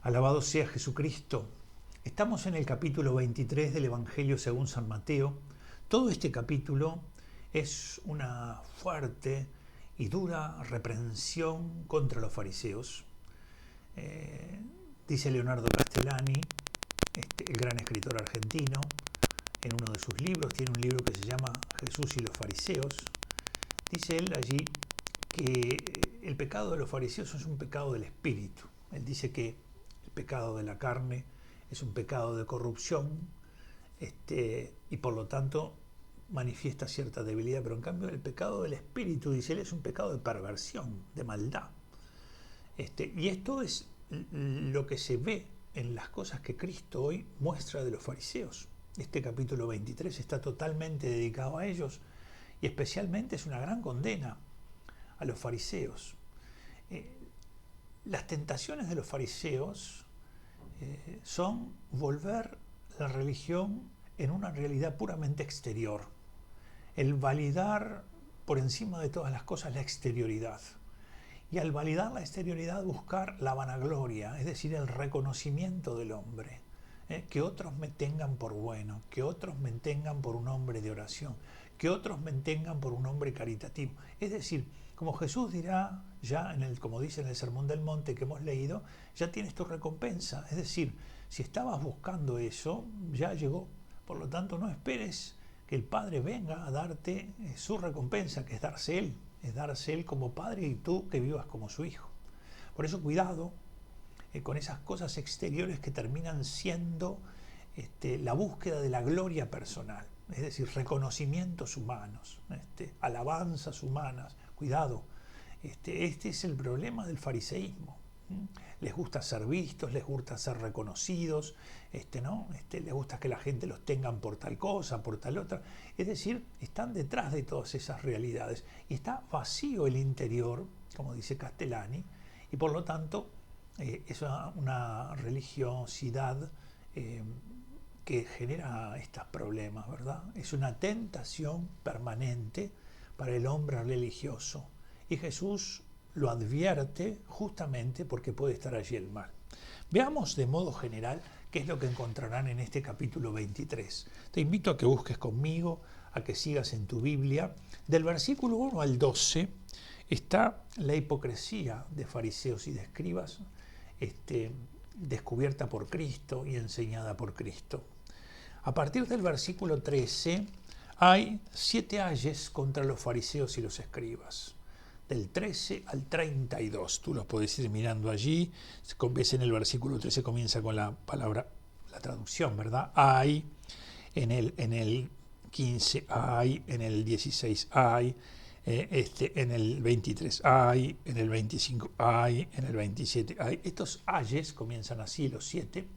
Alabado sea Jesucristo. Estamos en el capítulo 23 del Evangelio según San Mateo. Todo este capítulo es una fuerte y dura reprensión contra los fariseos. Dice Leonardo Castellani, el gran escritor argentino, en uno de sus libros, tiene un libro que se llama Jesús y los fariseos. Dice él allí que el pecado de los fariseos es un pecado del espíritu. Él dice que el pecado de la carne es un pecado de corrupción, y por lo tanto manifiesta cierta debilidad, pero en cambio el pecado del espíritu, dice él, es un pecado de perversión, de maldad. Y esto es lo que se ve en las cosas que Cristo hoy muestra de los fariseos. Este capítulo 23 está totalmente dedicado a ellos y especialmente es una gran condena a los fariseos. Las tentaciones de los fariseos son volver la religión en una realidad puramente exterior, el validar por encima de todas las cosas la exterioridad. Y al validar la exterioridad buscar la vanagloria, es decir, el reconocimiento del hombre. Que otros me tengan por bueno, que otros me tengan por un hombre de oración, que otros me tengan por un hombre caritativo. Es decir, como Jesús dirá ya, como dice en el Sermón del Monte que hemos leído, ya tienes tu recompensa. Es decir, si estabas buscando eso, ya llegó. Por lo tanto, no esperes que el Padre venga a darte su recompensa, que es darse Él como Padre y tú que vivas como su Hijo. Por eso cuidado con esas cosas exteriores que terminan siendo la búsqueda de la gloria personal, es decir, reconocimientos humanos, alabanzas humanas. Cuidado, este es el problema del fariseísmo. Les gusta ser vistos, les gusta ser reconocidos, les gusta que la gente los tengan por tal cosa, por tal otra. Es decir, están detrás de todas esas realidades y está vacío el interior, como dice Castellani, y por lo tanto es una religiosidad que genera estos problemas, ¿verdad? Es una tentación permanente para el hombre religioso. Y Jesús lo advierte justamente porque puede estar allí el mal. Veamos de modo general qué es lo que encontrarán en este capítulo 23. Te invito a que busques conmigo, a que sigas en tu Biblia. Del versículo 1 al 12 está la hipocresía de fariseos y de escribas, descubierta por Cristo y enseñada por Cristo. A partir del versículo 13 hay 7 ayes contra los fariseos y los escribas. Del 13 al 32, tú los podés ir mirando allí. Ves en el versículo 13 comienza con la palabra, la traducción, ¿verdad? Hay, en el 15 hay, en el 16 hay, en el 23 hay, en el 25 hay, en el 27 hay. Estos ayes comienzan así, los 7,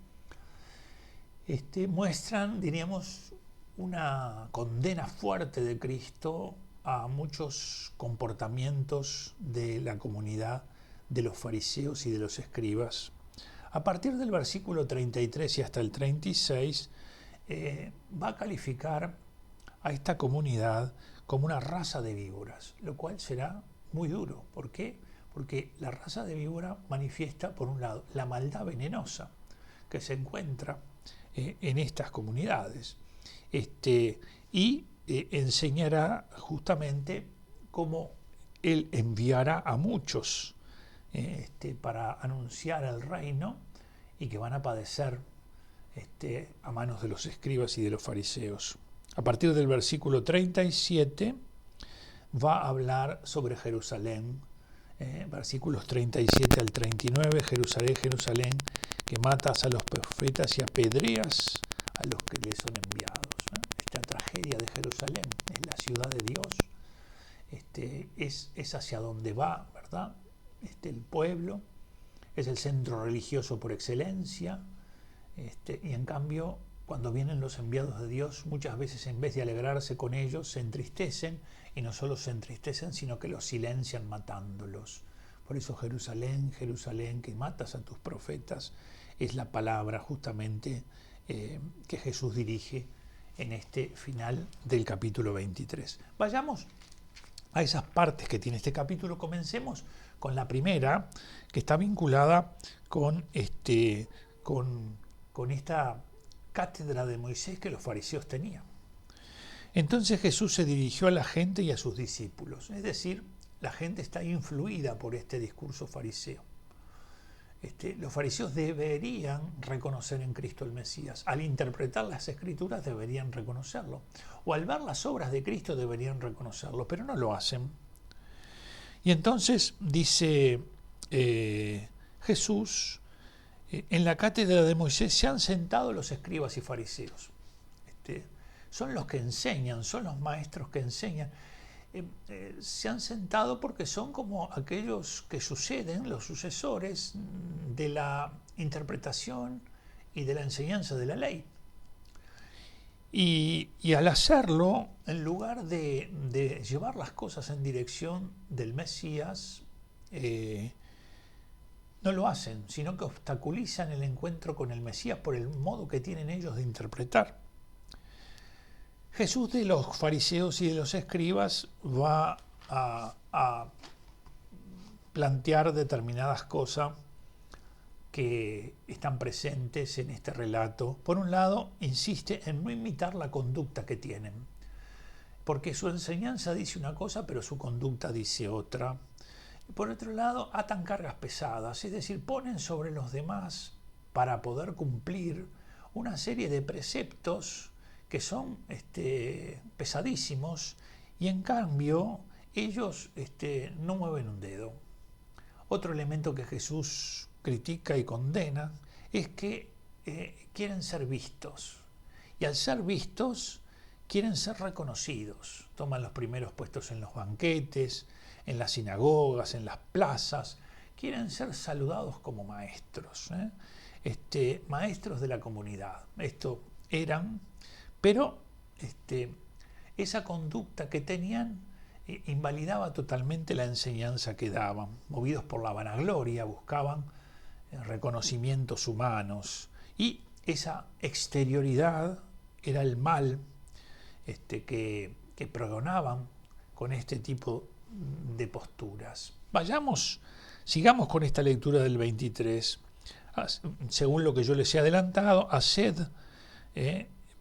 muestran, diríamos, una condena fuerte de Cristo a muchos comportamientos de la comunidad de los fariseos y de los escribas. A partir del versículo 33 y hasta el 36 va a calificar a esta comunidad como una raza de víboras, lo cual será muy duro. ¿Por qué? Porque la raza de víbora manifiesta, por un lado, la maldad venenosa que se encuentra en estas comunidades, y enseñará justamente cómo él enviará a muchos para anunciar el reino y que van a padecer a manos de los escribas y de los fariseos. A partir del versículo 37 va a hablar sobre Jerusalén, versículos 37 al 39, Jerusalén, Jerusalén, que matas a los profetas y apedreas a los que les son enviados. Esta tragedia de Jerusalén es la ciudad de Dios, es hacia donde va, ¿verdad? El pueblo, es el centro religioso por excelencia, y en cambio, cuando vienen los enviados de Dios, muchas veces en vez de alegrarse con ellos, se entristecen, y no solo se entristecen, sino que los silencian matándolos. Por eso Jerusalén, Jerusalén, que matas a tus profetas, es la palabra justamente que Jesús dirige en este final del capítulo 23. Vayamos a esas partes que tiene este capítulo. Comencemos con la primera, que está vinculada con esta cátedra de Moisés que los fariseos tenían. Entonces Jesús se dirigió a la gente y a sus discípulos, es decir, la gente está influida por este discurso fariseo. Los fariseos deberían reconocer en Cristo el Mesías. Al interpretar las Escrituras deberían reconocerlo. O al ver las obras de Cristo deberían reconocerlo, pero no lo hacen. Y entonces dice Jesús, en la cátedra de Moisés se han sentado los escribas y fariseos. Son los que enseñan, son los maestros que enseñan. Se han sentado porque son como aquellos que suceden, los sucesores de la interpretación y de la enseñanza de la ley. Y al hacerlo, en lugar de llevar las cosas en dirección del Mesías, no lo hacen, sino que obstaculizan el encuentro con el Mesías por el modo que tienen ellos de interpretar. Jesús de los fariseos y de los escribas va a plantear determinadas cosas que están presentes en este relato. Por un lado, insiste en no imitar la conducta que tienen, porque su enseñanza dice una cosa, pero su conducta dice otra. Por otro lado, atan cargas pesadas, es decir, ponen sobre los demás para poder cumplir una serie de preceptos que son pesadísimos, y en cambio ellos no mueven un dedo. Otro elemento que Jesús critica y condena es que quieren ser vistos, y al ser vistos quieren ser reconocidos. Toman los primeros puestos en los banquetes, en las sinagogas, en las plazas. Quieren ser saludados como maestros, maestros de la comunidad. Esto eran, pero esa conducta que tenían invalidaba totalmente la enseñanza que daban. Movidos por la vanagloria, buscaban reconocimientos humanos, y esa exterioridad era el mal que pregonaban con este tipo de posturas. Sigamos con esta lectura del 23. Según lo que yo les he adelantado, haced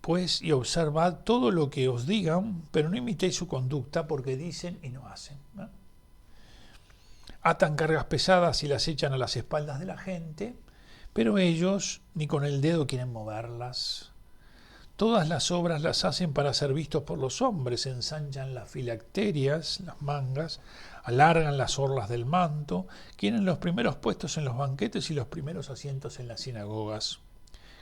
pues y observad todo lo que os digan, pero no imitéis su conducta, porque dicen y no hacen, ¿no? Atan cargas pesadas y las echan a las espaldas de la gente, pero ellos ni con el dedo quieren moverlas. Todas las obras las hacen para ser vistos por los hombres, ensanchan las filacterias, las mangas, alargan las orlas del manto, quieren los primeros puestos en los banquetes y los primeros asientos en las sinagogas,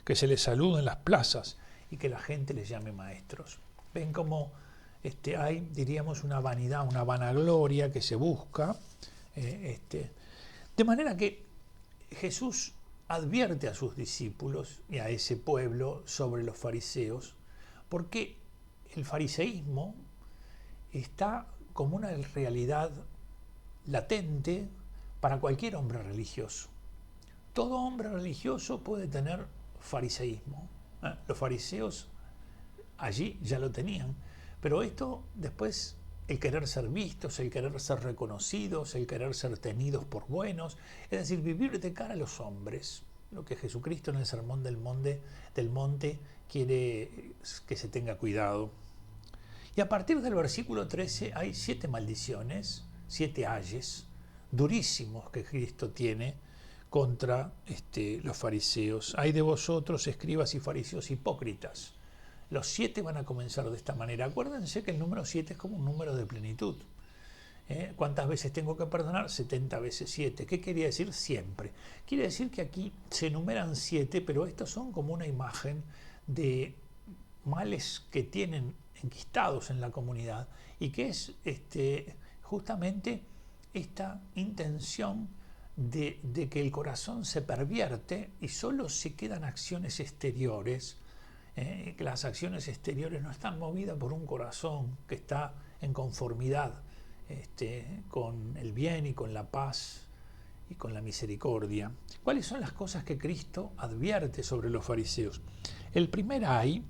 que se les salude en las plazas y que la gente les llame maestros. Ven cómo hay, diríamos, una vanidad, una vanagloria que se busca, de manera que Jesús advierte a sus discípulos y a ese pueblo sobre los fariseos, porque el fariseísmo está como una realidad latente para cualquier hombre religioso. Todo hombre religioso puede tener fariseísmo. Los fariseos allí ya lo tenían, pero esto después, el querer ser vistos, el querer ser reconocidos, el querer ser tenidos por buenos, es decir, vivir de cara a los hombres, lo que Jesucristo en el Sermón del Monte quiere que se tenga cuidado. Y a partir del versículo 13 hay 7 maldiciones, 7 ayes durísimos que Cristo tiene contra los fariseos. Hay de vosotros, escribas y fariseos hipócritas. Los 7 van a comenzar de esta manera. Acuérdense que el número 7 es como un número de plenitud. ¿Cuántas veces tengo que perdonar? 70 veces 7. ¿Qué quería decir? Siempre. Quiere decir que aquí se enumeran 7, pero estos son como una imagen de males que tienen enquistados en la comunidad, y que es justamente esta intención de que el corazón se pervierte y solo se quedan acciones exteriores, que las acciones exteriores no están movidas por un corazón que está en conformidad con el bien y con la paz y con la misericordia. ¿Cuáles son las cosas que Cristo advierte sobre los fariseos? El primer ay,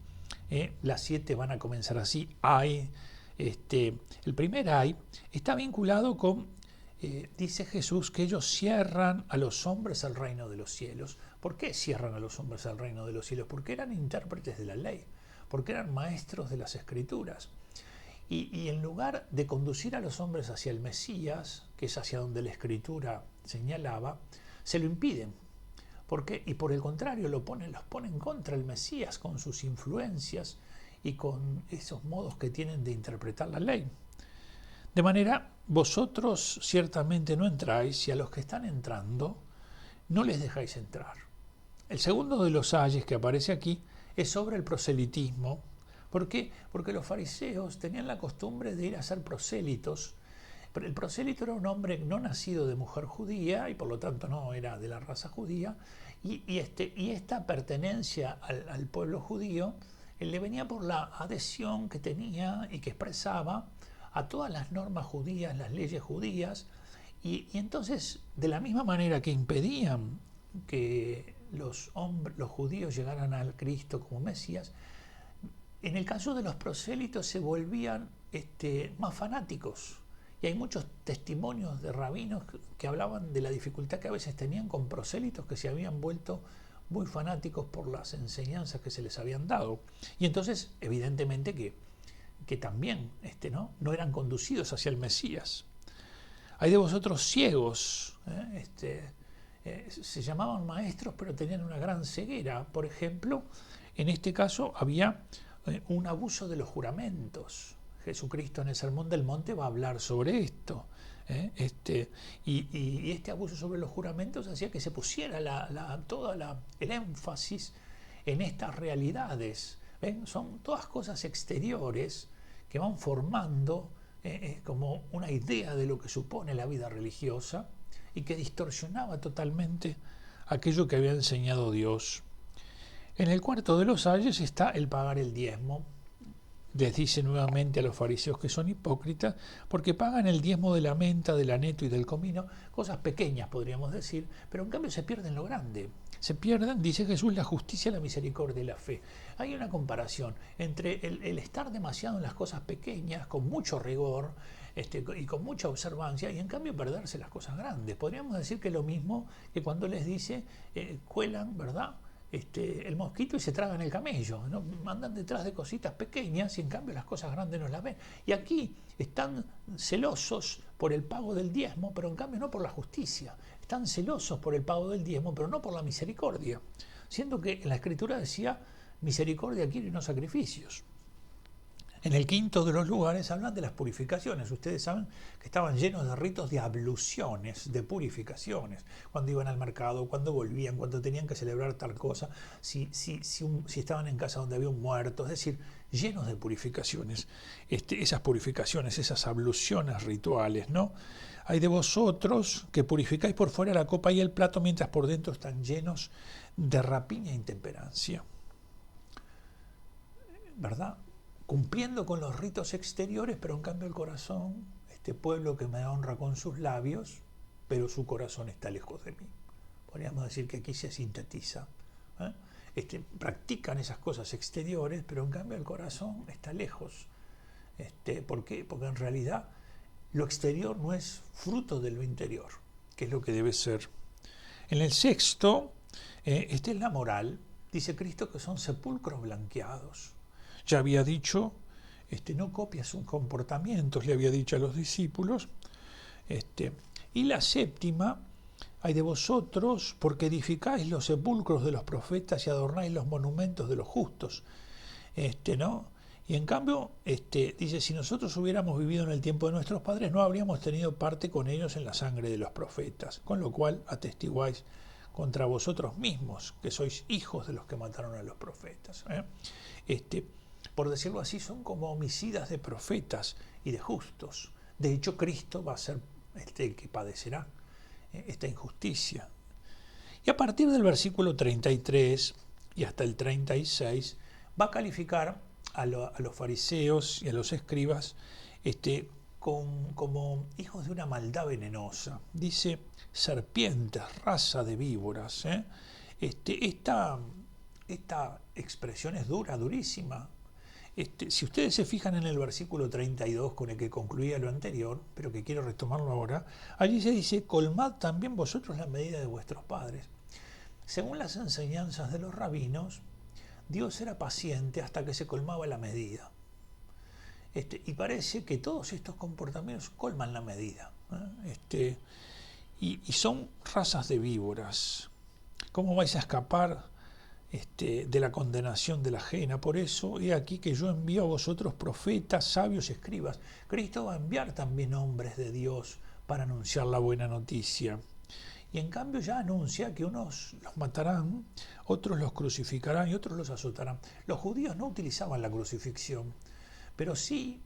las 7 van a comenzar así, ay, el primer ay está vinculado con dice Jesús que ellos cierran a los hombres el reino de los cielos. ¿Por qué cierran a los hombres el reino de los cielos? Porque eran intérpretes de la ley, porque eran maestros de las Escrituras. Y en lugar de conducir a los hombres hacia el Mesías, que es hacia donde la Escritura señalaba, se lo impiden. ¿Por qué? Y por el contrario, los ponen contra el Mesías con sus influencias y con esos modos que tienen de interpretar la ley. De manera, vosotros ciertamente no entráis, y a los que están entrando no les dejáis entrar. El segundo de los ayes que aparece aquí es sobre el proselitismo. ¿Por qué? Porque los fariseos tenían la costumbre de ir a ser prosélitos. Pero el prosélito era un hombre no nacido de mujer judía y por lo tanto no era de la raza judía. Y esta pertenencia al pueblo judío le venía por la adhesión que tenía y que expresaba a todas las normas judías, las leyes judías. Y entonces, de la misma manera que impedían que los judíos llegaran al Cristo como Mesías, en el caso de los prosélitos se volvían más fanáticos. Y hay muchos testimonios de rabinos que hablaban de la dificultad que a veces tenían con prosélitos que se habían vuelto muy fanáticos por las enseñanzas que se les habían dado. Y entonces, evidentemente que también no eran conducidos hacia el Mesías. Hay de vosotros ciegos, se llamaban maestros, pero tenían una gran ceguera. Por ejemplo, en este caso había un abuso de los juramentos. Jesucristo en el Sermón del Monte va a hablar sobre esto. Y este abuso sobre los juramentos hacía que se pusiera el énfasis en estas realidades. ¿Ven? Son todas cosas exteriores que van formando como una idea de lo que supone la vida religiosa y que distorsionaba totalmente aquello que había enseñado Dios. En el cuarto de los ayes está el pagar el diezmo. Les dice nuevamente a los fariseos que son hipócritas porque pagan el diezmo de la menta, del aneto y del comino, cosas pequeñas podríamos decir, pero en cambio se pierden lo grande. Se pierden, dice Jesús, la justicia, la misericordia y la fe. Hay una comparación entre el estar demasiado en las cosas pequeñas, con mucho rigor y con mucha observancia, y en cambio perderse las cosas grandes. Podríamos decir que lo mismo que cuando les dice, cuelan, ¿verdad?, el mosquito y se tragan el camello, ¿no? Andan detrás de cositas pequeñas y en cambio las cosas grandes no las ven. Y aquí están celosos por el pago del diezmo, pero en cambio no por la justicia. Están celosos por el pago del diezmo, pero no por la misericordia. Siendo que en la Escritura decía, misericordia quiere y no sacrificios. En el quinto de los lugares hablan de las purificaciones. Ustedes saben que estaban llenos de ritos de abluciones, de purificaciones. Cuando iban al mercado, cuando volvían, cuando tenían que celebrar tal cosa, si estaban en casa donde había un muerto. Es decir, llenos de purificaciones. Esas purificaciones, esas abluciones rituales, ¿no? Hay de vosotros que purificáis por fuera la copa y el plato, mientras por dentro están llenos de rapiña e intemperancia. ¿Verdad? Cumpliendo con los ritos exteriores, pero en cambio el corazón, este pueblo que me honra con sus labios, pero su corazón está lejos de mí. Podríamos decir que aquí se sintetiza. Practican esas cosas exteriores, pero en cambio el corazón está lejos. ¿Por qué? Porque en realidad lo exterior no es fruto de lo interior, que es lo que debe ser. En el sexto, es la moral. Dice Cristo que son sepulcros blanqueados. Ya había dicho, no copias sus comportamientos, le había dicho a los discípulos. Y la séptima, hay de vosotros porque edificáis los sepulcros de los profetas y adornáis los monumentos de los justos. ¿No? Y en cambio, dice, si nosotros hubiéramos vivido en el tiempo de nuestros padres, no habríamos tenido parte con ellos en la sangre de los profetas, con lo cual atestiguáis contra vosotros mismos, que sois hijos de los que mataron a los profetas. Por decirlo así, son como homicidas de profetas y de justos. De hecho, Cristo va a ser el que padecerá esta injusticia. Y a partir del versículo 33 y hasta el 36, va a calificar a los fariseos y a los escribas como hijos de una maldad venenosa. Dice, serpientes, raza de víboras. Esta expresión es dura, durísima. Si ustedes se fijan en el versículo 32 con el que concluía lo anterior, pero que quiero retomarlo ahora, allí se dice, colmad también vosotros la medida de vuestros padres. Según las enseñanzas de los rabinos, Dios era paciente hasta que se colmaba la medida. Y parece que todos estos comportamientos colman la medida. Y son razas de víboras. ¿Cómo vais a escapar de la condenación de la ajena? Por eso he aquí que yo envío a vosotros profetas, sabios, escribas. Cristo va a enviar también hombres de Dios para anunciar la buena noticia. Y en cambio ya anuncia que unos los matarán, otros los crucificarán y otros los azotarán. Los judíos no utilizaban la crucifixión, pero sí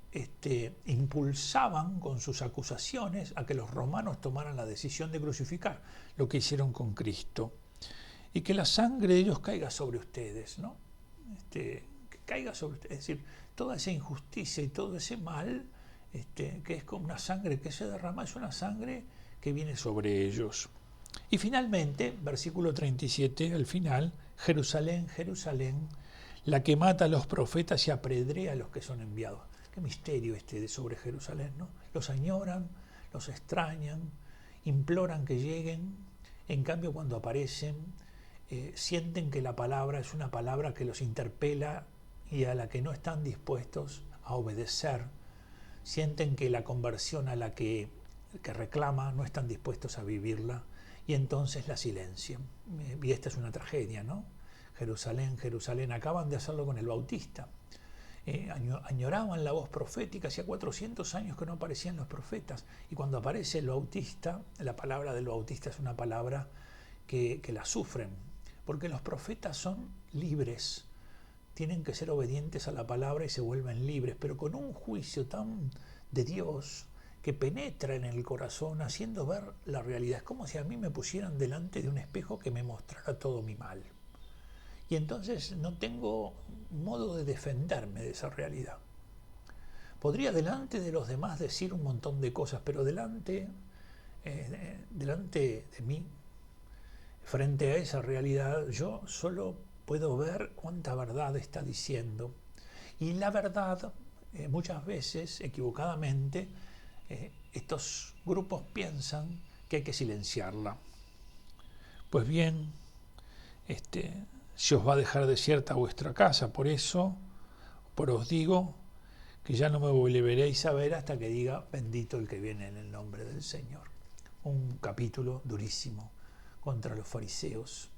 impulsaban con sus acusaciones a que los romanos tomaran la decisión de crucificar, lo que hicieron con Cristo. Y que la sangre de ellos caiga sobre ustedes, ¿no? Que caiga sobre ustedes. Es decir, toda esa injusticia y todo ese mal, que es como una sangre que se derrama, es una sangre que viene sobre ellos. Y finalmente, versículo 37, al final, Jerusalén, Jerusalén, la que mata a los profetas y apedrea a los que son enviados. Qué misterio de sobre Jerusalén, ¿no? Los añoran, los extrañan, imploran que lleguen, en cambio cuando aparecen, sienten que la palabra es una palabra que los interpela y a la que no están dispuestos a obedecer. Sienten que la conversión a la que reclama no están dispuestos a vivirla y entonces la silencian. Y esta es una tragedia, ¿no? Jerusalén, Jerusalén, acaban de hacerlo con el Bautista. Añoraban la voz profética, hacía 400 años que no aparecían los profetas, y cuando aparece el Bautista, la palabra del Bautista es una palabra que la sufren, porque los profetas son libres, tienen que ser obedientes a la palabra y se vuelven libres, pero con un juicio tan de Dios que penetra en el corazón haciendo ver la realidad. Es como si a mí me pusieran delante de un espejo que me mostrara todo mi mal. Y entonces no tengo modo de defenderme de esa realidad. Podría delante de los demás decir un montón de cosas, pero delante de mí, frente a esa realidad, yo solo puedo ver cuánta verdad está diciendo. Y la verdad, muchas veces, equivocadamente, estos grupos piensan que hay que silenciarla. Pues bien, se os va a dejar desierta vuestra casa, por eso, os digo que ya no me volveréis a ver hasta que diga bendito el que viene en el nombre del Señor. Un capítulo durísimo contra los fariseos,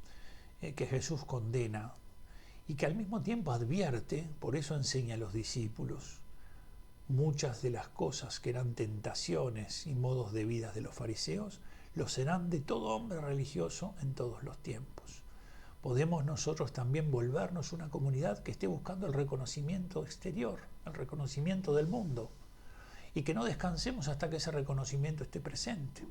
que Jesús condena y que al mismo tiempo advierte, por eso enseña a los discípulos. Muchas de las cosas que eran tentaciones y modos de vida de los fariseos, lo serán de todo hombre religioso en todos los tiempos. Podemos nosotros también volvernos una comunidad que esté buscando el reconocimiento exterior, el reconocimiento del mundo, y que no descansemos hasta que ese reconocimiento esté presente.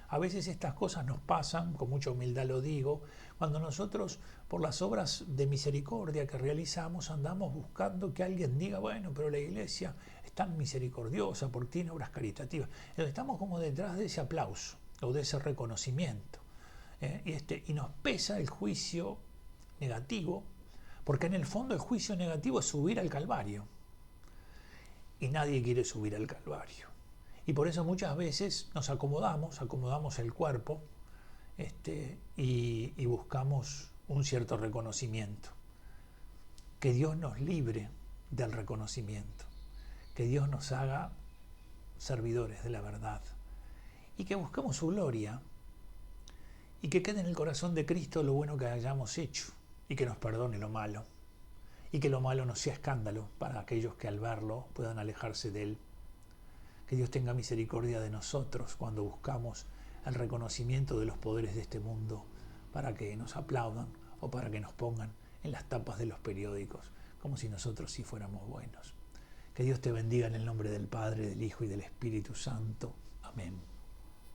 A veces estas cosas nos pasan, con mucha humildad lo digo, cuando nosotros por las obras de misericordia que realizamos andamos buscando que alguien diga, bueno, pero la iglesia es tan misericordiosa porque tiene obras caritativas. Entonces estamos como detrás de ese aplauso o de ese reconocimiento. Y nos pesa el juicio negativo, porque en el fondo el juicio negativo es subir al Calvario. Y nadie quiere subir al Calvario. Y por eso muchas veces nos acomodamos el cuerpo y buscamos un cierto reconocimiento. Que Dios nos libre del reconocimiento. Que Dios nos haga servidores de la verdad. Y que busquemos su gloria. Y que quede en el corazón de Cristo lo bueno que hayamos hecho. Y que nos perdone lo malo. Y que lo malo no sea escándalo para aquellos que al verlo puedan alejarse de él. Que Dios tenga misericordia de nosotros cuando buscamos el reconocimiento de los poderes de este mundo para que nos aplaudan o para que nos pongan en las tapas de los periódicos como si nosotros sí fuéramos buenos. Que Dios te bendiga en el nombre del Padre, del Hijo y del Espíritu Santo. Amén.